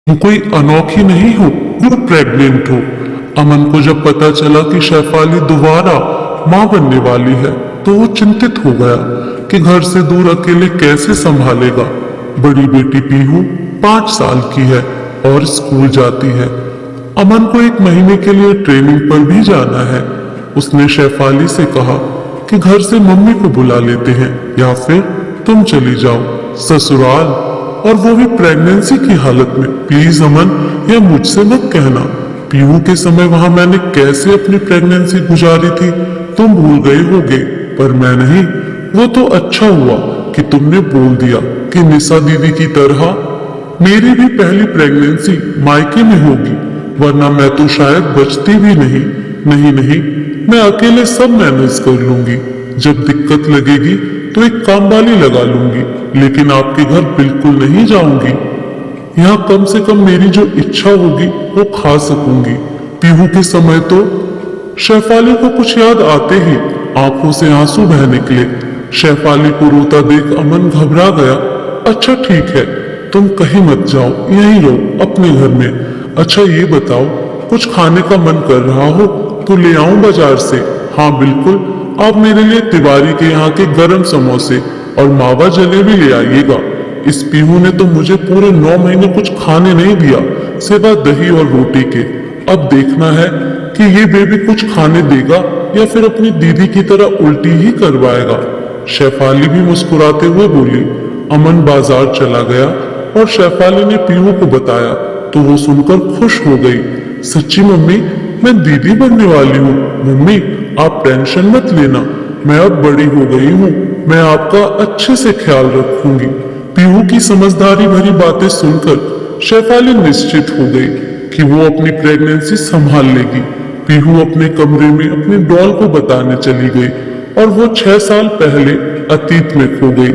तुम कोई अनोखी नहीं हो जो प्रेग्नेंट हो। अमन को जब पता चला कि शेफाली दोबारा मां बनने वाली है तो वो चिंतित हो गया कि घर से दूर अकेले कैसे संभालेगा। बड़ी बेटी पीहू 5 साल की है और स्कूल जाती है। अमन को 1 महीने के लिए ट्रेनिंग पर भी जाना है। उसने शेफाली से कहा कि घर से मम्मी को बुला लेते हैं या फिर तुम चली जाओ ससुराल, और वो भी प्रेगनेंसी की हालत में। प्लीज अमन, यह मुझसे मत कहना। पीहू के समय वहां मैंने कैसे अपनी प्रेगनेंसी गुजारी थी तुम भूल गए होगे, पर मैं नहीं। वो तो अच्छा हुआ कि तुमने बोल दिया कि निशा दीदी की तरह मेरी भी पहली प्रेगनेंसी मायके में होगी, वरना मैं तो शायद बचती भी नहीं। नहीं नहीं, मैं अकेले सब मैनेज कर लूंगी। जब दिक्कत लगेगी तो एक काम वाली लगा लूंगी, लेकिन आपके घर बिल्कुल नहीं जाऊंगी। यहाँ कम से कम मेरी जो इच्छा होगी वो खा सकूंगी। पीहू के समय तो शेफाली को कुछ याद आते ही आंखों से आंसू बह निकले। शेफाली को रोता देख अमन घबरा गया। अच्छा ठीक है, तुम कहीं मत जाओ, यहीं रहो अपने घर में। अच्छा ये बताओ, कुछ खाने का मन कर रहा हो तो ले आऊं बाजार से? हाँ बिल्कुल, आप मेरे लिए तिवारी के यहाँ के गरम समोसे और मावा जलेबी ले आइएगा। इस पीहू ने तो मुझे पूरे 9 महीने कुछ खाने नहीं दिया सिवा दही और रोटी के। अब देखना है कि ये बेबी कुछ खाने देगा या फिर अपनी दीदी की तरह उल्टी ही करवाएगा। शेफाली भी मुस्कुराते हुए बोली। अमन बाजार चला गया और शेफाली ने पीहू को बताया तो वो सुनकर खुश हो गई। सच्ची मम्मी, मैं दीदी बनने वाली हूँ। मम्मी आप टेंशन मत लेना, मैं अब बड़ी हो गई हूँ, मैं आपका अच्छे से ख्याल रखूंगी। पीहू की समझदारी भरी बातें सुनकर शेफाली निश्चित हो गई कि वो अपनी प्रेगनेंसी संभाल लेगी। पीहू अपने कमरे में अपनी डॉल को बताने चली गई और वो 6 साल पहले अतीत में खो गई।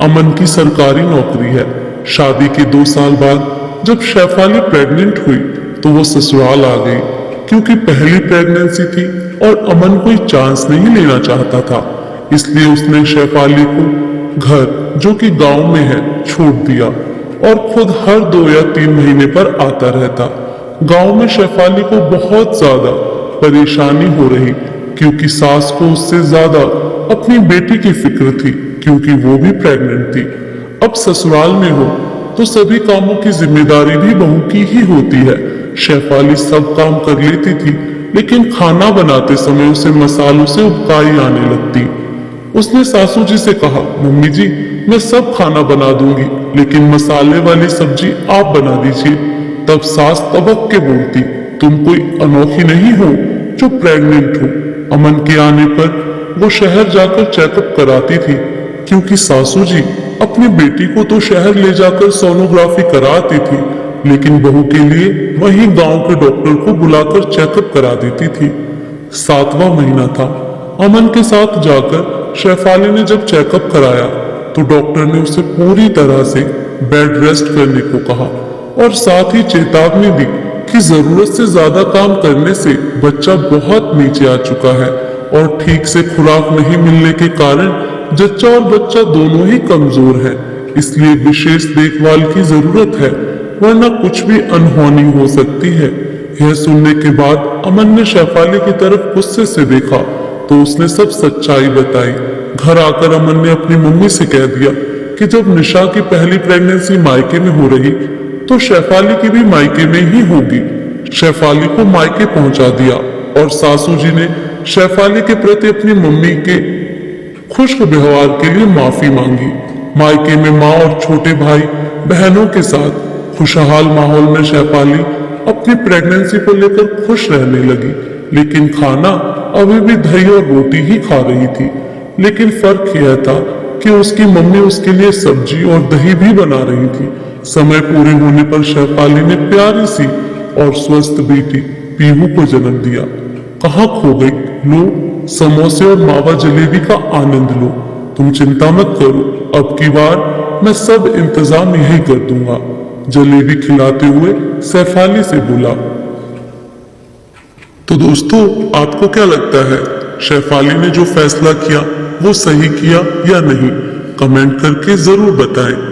अमन की सरकारी नौकरी है। शादी के 2 साल बाद जब शेफाली प्रेग्नेंट हुई तो वो ससुराल आ गई, क्योंकि पहली प्रेगनेंसी थी और अमन कोई चांस नहीं लेना चाहता था। इसलिए उसने शेफाली को घर, जो कि गांव में है, छोड़ दिया और खुद हर 2 या 3 महीने पर आता रहता। गांव में शेफाली को बहुत ज्यादा परेशानी हो रही, क्योंकि सास को उससे ज्यादा अपनी बेटी की फिक्र थी, क्योंकि वो भी प्रेग्नेंट थी। अब ससुराल में हो तो सभी कामों की जिम्मेदारी भी बहू की ही होती है। शेफाली सब काम कर लेती थी, लेकिन खाना बनाते समय उसे मसालों से उबकाई आने लगती। उसने सासू जी से कहा, मम्मी जी मैं सब खाना बना दूंगी, लेकिन मसाले वाली सब्जी आप बना दीजिए। तब सास तबक के बोलती, तुम कोई अनोखी नहीं हो जो प्रेग्नेंट हो। अमन के आने पर वो शहर जाकर चेकअप कराती थी, क्योंकि सासू जी अपनी बेटी को तो शहर ले जाकर सोनोग्राफी कराती थी, लेकिन बहू के लिए वहीं गांव के डॉक्टर को बुलाकर चेकअप करा देती थी। 7वां महीना था। अमन के साथ जाकर शेफाली ने जब चेकअप कराया तो डॉक्टर ने उसे पूरी तरह से बेड रेस्ट करने को कहा और साथ ही चेतावनी दी कि जरूरत से ज्यादा काम करने से बच्चा बहुत नीचे आ चुका है और ठीक से खुराक नहीं मिलने के कारण जच्चा और बच्चा दोनों ही कमजोर हैं। इसलिए विशेष देखभाल की जरूरत है, वरना कुछ भी अनहोनी हो सकती है। यह सुनने के बाद अमन ने शेफाली की तरफ गुस्से से देखा तो उसने सब सच्चाई बताई। घर आकर अमन ने अपनी मम्मी से कह दिया कि जब निशा की पहली प्रेगनेंसी मायके में हो रही तो शेफाली की भी मायके में ही होगी। शेफाली को मायके पहुंचा दिया और सासू जी ने शेफाली के प्रति अपनी मम्मी के खुश्क व्यवहार के लिए माफी मांगी। मायके में माँ और छोटे भाई बहनों के साथ खुशहाल माहौल में शेफाली अपनी प्रेगनेंसी को लेकर खुश रहने लगी, लेकिन खाना अभी भी दही और रोटी ही खा रही थी। लेकिन फर्क यह था कि उसकी मम्मी उसके लिए सब्जी और दही भी बना रही थी। समय पूरे होने पर शेफाली ने प्यारी सी और स्वस्थ बेटी पीहू को जन्म दिया। कहाँ खो गई? लो समोसे और मावा जलेबी का आनंद लो। तुम चिंता मत करो, अब की बार मैं सब इंतजाम यही कर दूंगा, जलेबी खिलाते हुए शेफाली से बोला। तो दोस्तों, आपको क्या लगता है, शेफाली ने जो फैसला किया वो सही किया या नहीं? कमेंट करके जरूर बताएं।